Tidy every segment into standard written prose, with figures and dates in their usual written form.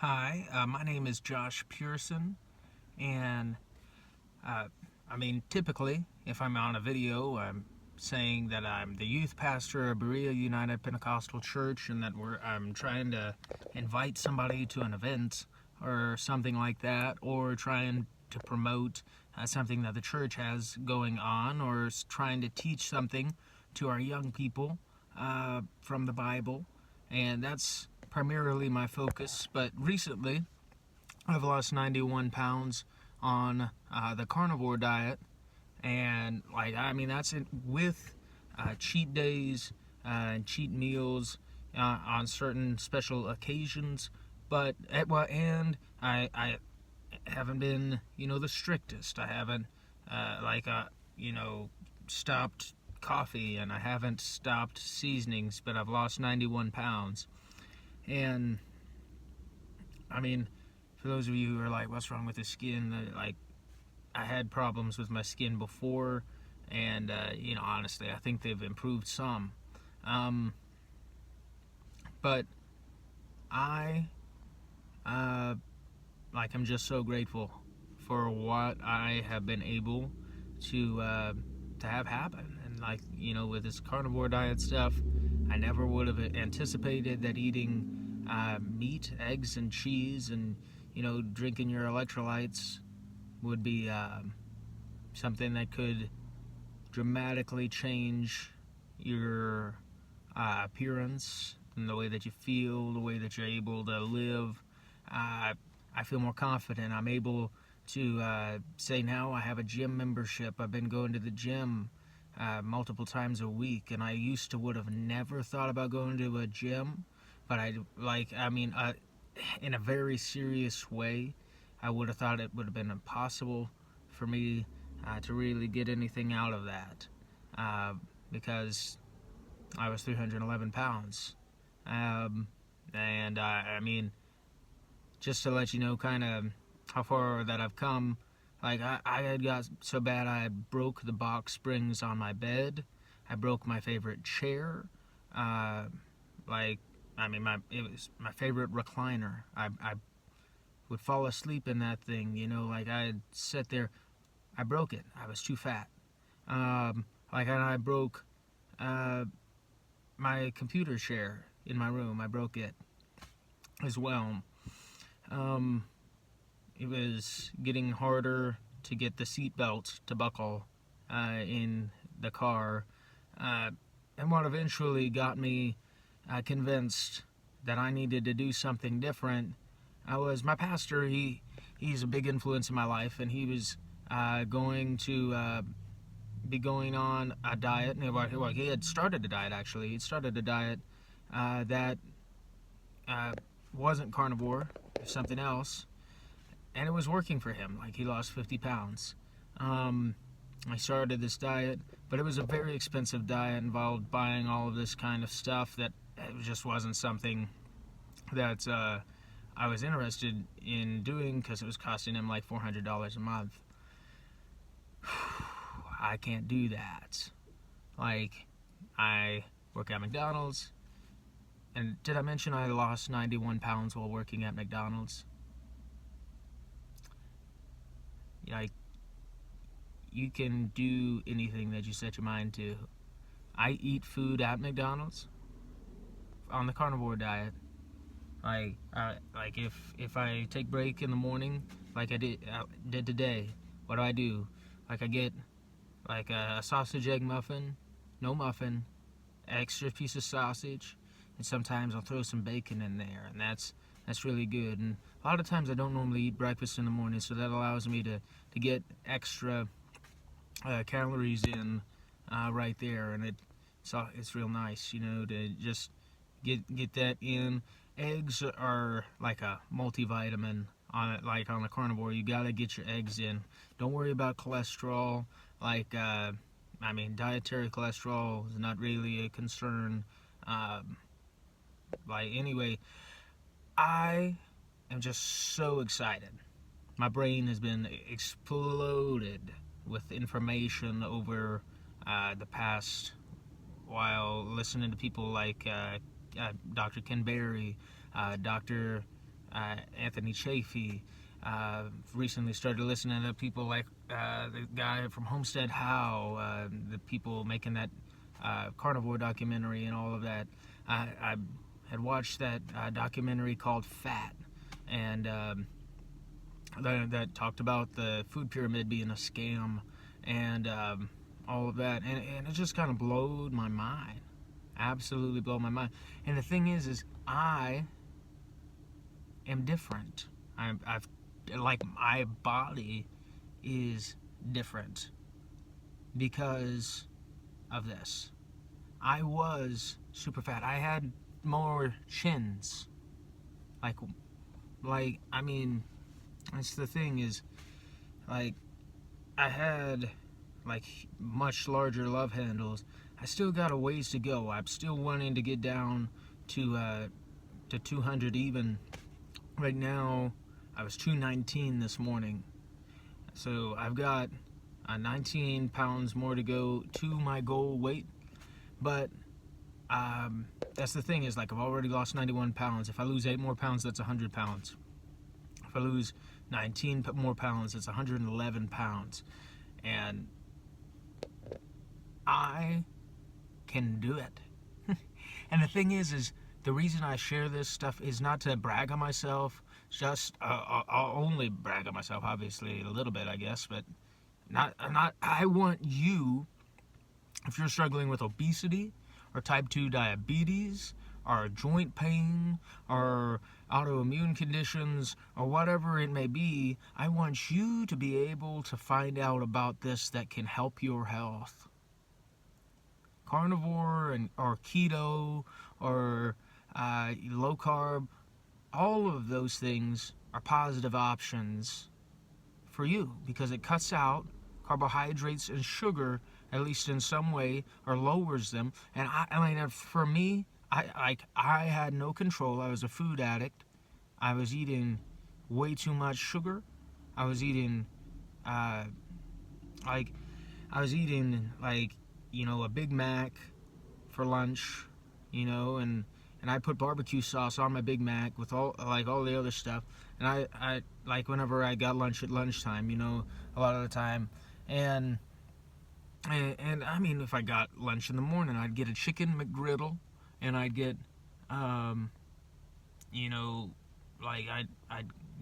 Hi, my name is Josh Pearson, and typically, if I'm on a video, I'm saying that I'm the youth pastor of Berea United Pentecostal Church, and that I'm trying to invite somebody to an event or something like that, or trying to promote something that the church has going on, or trying to teach something to our young people from the Bible, and that's primarily my focus. But recently, I've lost 91 pounds on the carnivore diet, and that's it with cheat days and cheat meals on certain special occasions. But and I haven't been the strictest. I haven't you know stopped coffee, and I haven't stopped seasonings. But I've lost 91 pounds, and I mean, for those of you who are like, what's wrong with the skin? I had problems with my skin before, and honestly, I think they've improved some. Um, but I, uh, I'm just so grateful for what I have been able to have happen. And with this carnivore diet stuff, I never would have anticipated that eating meat, eggs, and cheese, and drinking your electrolytes would be something that could dramatically change your appearance and the way that you feel, the way that you're able to live. I feel more confident. I'm able to say now I have a gym membership. I've been going to the gym multiple times a week, and I used to would have never thought about going to a gym, but in a very serious way, I would have thought it would have been impossible for me to really get anything out of that uh, because I was 311 pounds. And just to let you know kind of how far that I've come, I had got so bad I broke the box springs on my bed. I broke my favorite chair. Uh, it was my favorite recliner. I would fall asleep in that thing, I'd sit there. I broke it. I was too fat. And I broke uh, my computer chair in my room. I broke it as well. Um, it was getting harder to get the seatbelt to buckle in the car. And what eventually got me convinced that I needed to do something different was my pastor. He's a big influence in my life, and he was going to be going on a diet. Well, he had started a diet, actually. He'd started a diet that wasn't carnivore, something else, and it was working for him. He lost 50 pounds. I started this diet, but it was a very expensive diet, involved buying all of this kind of stuff that it just wasn't something that I was interested in doing, because it was costing him like $400 a month. I can't do that. I work at McDonald's, and did I mention I lost 91 pounds while working at McDonald's? You can do anything that you set your mind to. I eat food at McDonald's on the carnivore diet. If I take break in the morning, like I did today, what do? I get a sausage egg muffin, no muffin, extra piece of sausage, and sometimes I'll throw some bacon in there, and that's really good. And a lot of times I don't normally eat breakfast in the morning, so that allows me to get extra calories in right there, and it's real nice, to just get that in. Eggs are like a multivitamin on it. Like on the carnivore, you gotta get your eggs in. Don't worry about cholesterol. Dietary cholesterol is not really a concern. Anyway, I am just so excited. My brain has been exploded with information over the past while, listening to people like Dr. Ken Berry, Dr. Anthony Chafee. Recently started listening to people like the guy from Homestead How, the people making that Carnivore documentary and all of that. I had watched that documentary called Fat, and that talked about the food pyramid being a scam, and all of that, and it just kind of blowed my mind, absolutely blowed my mind. And the thing is I am different. I've like my body is different because of this. I was super fat. I had more chins. Like I mean, that's the thing is, like, I had like much larger love handles. I still got a ways to go. I'm still wanting to get down to 200 even. Right now, I was 219 this morning, so I've got 19 pounds more to go to my goal weight. But that's the thing is, like, I've already lost 91 pounds. If I lose 8 more pounds, that's 100 pounds. If I lose 19 more pounds, it's 111 pounds. And I can do it. And the thing is the reason I share this stuff is not to brag on myself. Just I'll only brag on myself, obviously, a little bit, I guess, but not. I want you, if you're struggling with obesity or type 2 diabetes or joint pain or autoimmune conditions or whatever it may be, I want you to be able to find out about this that can help your health. Carnivore or keto or low carb, all of those things are positive options for you because it cuts out carbohydrates and sugar, at least in some way, or lowers them. And I mean, for me, I had no control. I was a food addict. I was eating way too much sugar. I was eating a Big Mac for lunch, and I put barbecue sauce on my Big Mac with all the other stuff. And I like whenever I got lunch at lunchtime, a lot of the time. And I mean, if I got lunch in the morning, I'd get a chicken McGriddle, and I'd get, I'd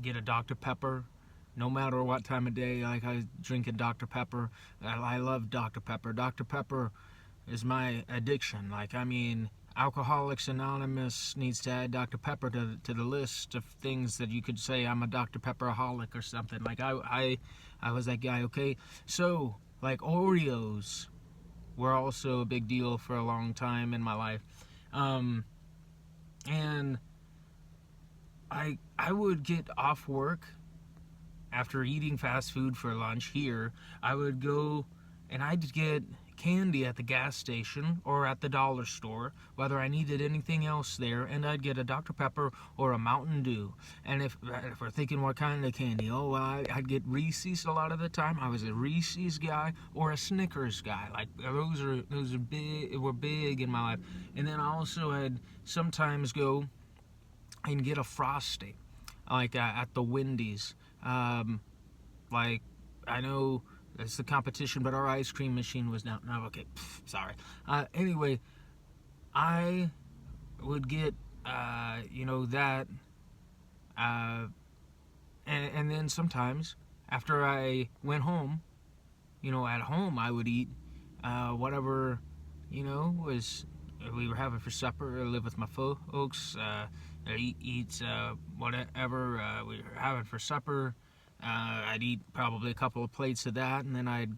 get a Dr. Pepper, no matter what time of day. Like, I drink a Dr. Pepper. I love Dr. Pepper. Dr. Pepper is my addiction. Like, I mean, Alcoholics Anonymous needs to add Dr. Pepper to the list of things that you could say I'm a Dr. Pepperaholic or something. Like, I was that guy, okay? So, like, Oreos were also a big deal for a long time in my life. And I would get off work after eating fast food for lunch here. I would go and I'd get candy at the gas station or at the dollar store, whether I needed anything else there, and I'd get a Dr. Pepper or a Mountain Dew. And if we're thinking what kind of candy, I'd get Reese's a lot of the time. I was a Reese's guy or a Snickers guy. Like, those were big in my life. And then I also had sometimes go and get a Frosty, like at the Wendy's. Like, I know it's the competition, but our ice cream machine was now. No, okay, sorry. Anyway, I would get, that, and then sometimes after I went home, at home I would eat whatever, was we were having for supper. I live with my folks. Eat whatever we were having for supper. I'd eat probably a couple of plates of that, and then I'd,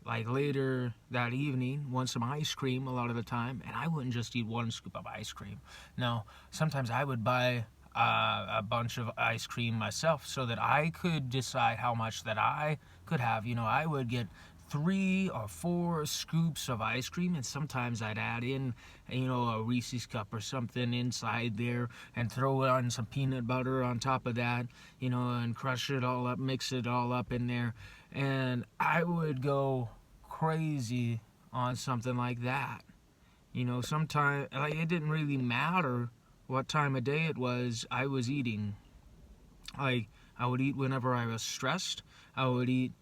like, later that evening, want some ice cream a lot of the time. And I wouldn't just eat one scoop of ice cream. No, sometimes I would buy a bunch of ice cream myself so that I could decide how much that I could have. I would get 3 or 4 scoops of ice cream, and sometimes I'd add in, a Reese's cup or something inside there, and throw on some peanut butter on top of that, and crush it all up, mix it all up in there, and I would go crazy on something like that. Sometimes, like, it didn't really matter what time of day it was, I was eating. Like, I would eat whenever I was stressed. I would eat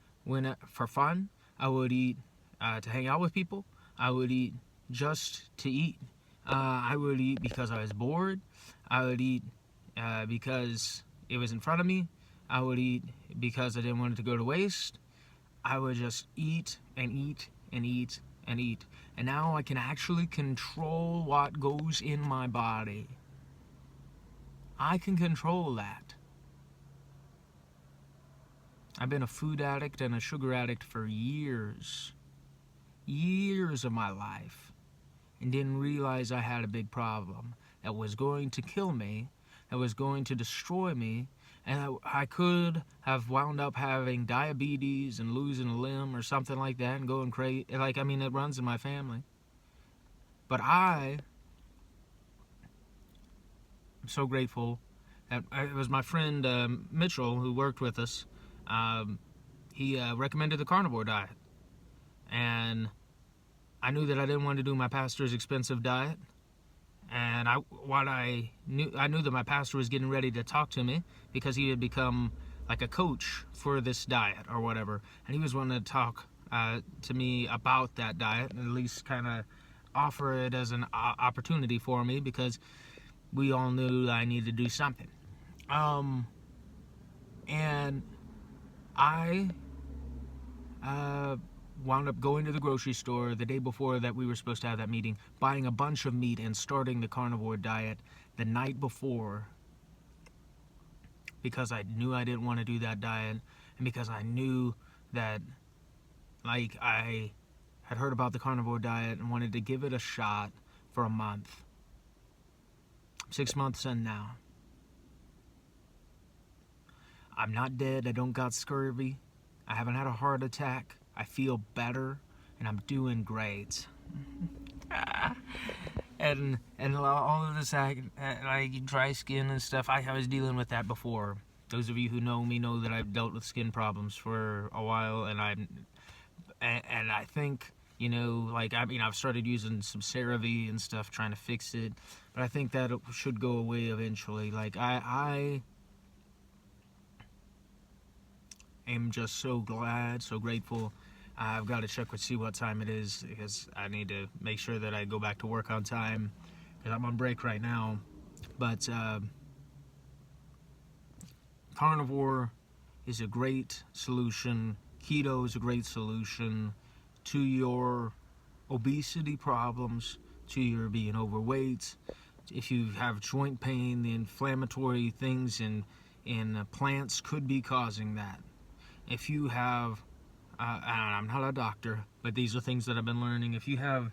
for fun. I would eat to hang out with people. I would eat just to eat. I would eat because I was bored. I would eat because it was in front of me. I would eat because I didn't want it to go to waste. I would just eat and eat and eat and eat. And now I can actually control what goes in my body. I can control that. I've been a food addict and a sugar addict for years. Years of my life. And didn't realize I had a big problem that was going to kill me, that was going to destroy me, and I could have wound up having diabetes and losing a limb or something like that and going crazy. Like, I mean, it runs in my family. But I'm so grateful that it was my friend Mitchell who worked with us. He recommended the carnivore diet. And I knew that I didn't want to do my pastor's expensive diet. And I knew that my pastor was getting ready to talk to me because he had become like a coach for this diet or whatever. And he was wanting to talk to me about that diet and at least kind of offer it as an opportunity for me because we all knew I needed to do something. And I wound up going to the grocery store the day before that we were supposed to have that meeting, buying a bunch of meat and starting the carnivore diet the night before because I knew I didn't want to do that diet and because I knew that, like, I had heard about the carnivore diet and wanted to give it a shot for a month. 6 months in now. I'm not dead. I don't got scurvy. I haven't had a heart attack. I feel better, and I'm doing great. and all of this, like dry skin and stuff, I was dealing with that before. Those of you who know me know that I've dealt with skin problems for a while, and I think, you know, like, I mean, I've started using some CeraVe and stuff trying to fix it, but I think that it should go away eventually. Like, I am just so glad, so grateful. I've got to check and see what time it is because I need to make sure that I go back to work on time because I'm on break right now. But carnivore is a great solution. Keto is a great solution to your obesity problems, to your being overweight. If you have joint pain, the inflammatory things in plants could be causing that. If you have, I'm not a doctor, but these are things that I've been learning. If you have,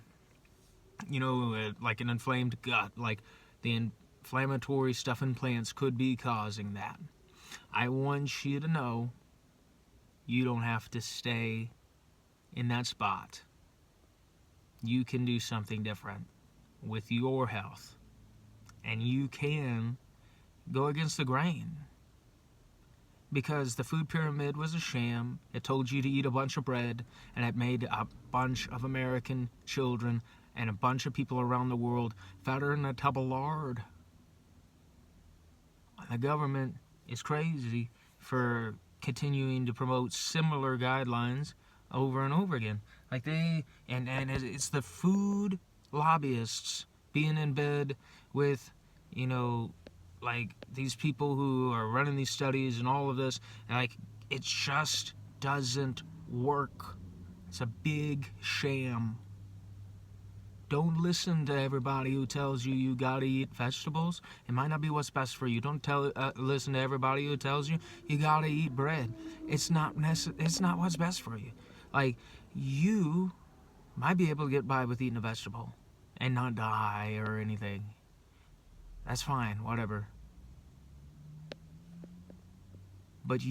you know, like an inflamed gut, like the inflammatory stuff in plants could be causing that. I want you to know you don't have to stay in that spot. You can do something different with your health. And you can go against the grain. Because the food pyramid was a sham. It told you to eat a bunch of bread, and it made a bunch of American children and a bunch of people around the world fatter than a tub of lard. The government is crazy for continuing to promote similar guidelines over and over again. Like it's the food lobbyists being in bed with, you know, like these people who are running these studies and all of this, and like, it just doesn't work. It's a big sham. Don't listen to everybody who tells you you gotta eat vegetables. It might not be what's best for you. Don't listen to everybody who tells you you gotta eat bread. It's not what's best for you. Like, you might be able to get by with eating a vegetable and not die or anything. That's fine, whatever. But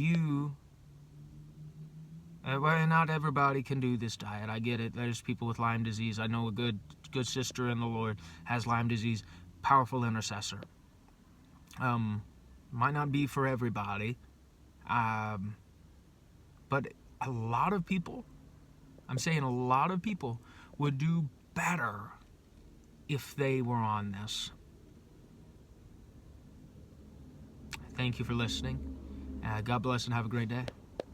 not everybody can do this diet. I get it. There's people with Lyme disease. I know a good sister in the Lord has Lyme disease. Powerful intercessor. Might not be for everybody. But a lot of people, I'm saying a lot of people, would do better if they were on this. thank you for listening. God bless and have a great day.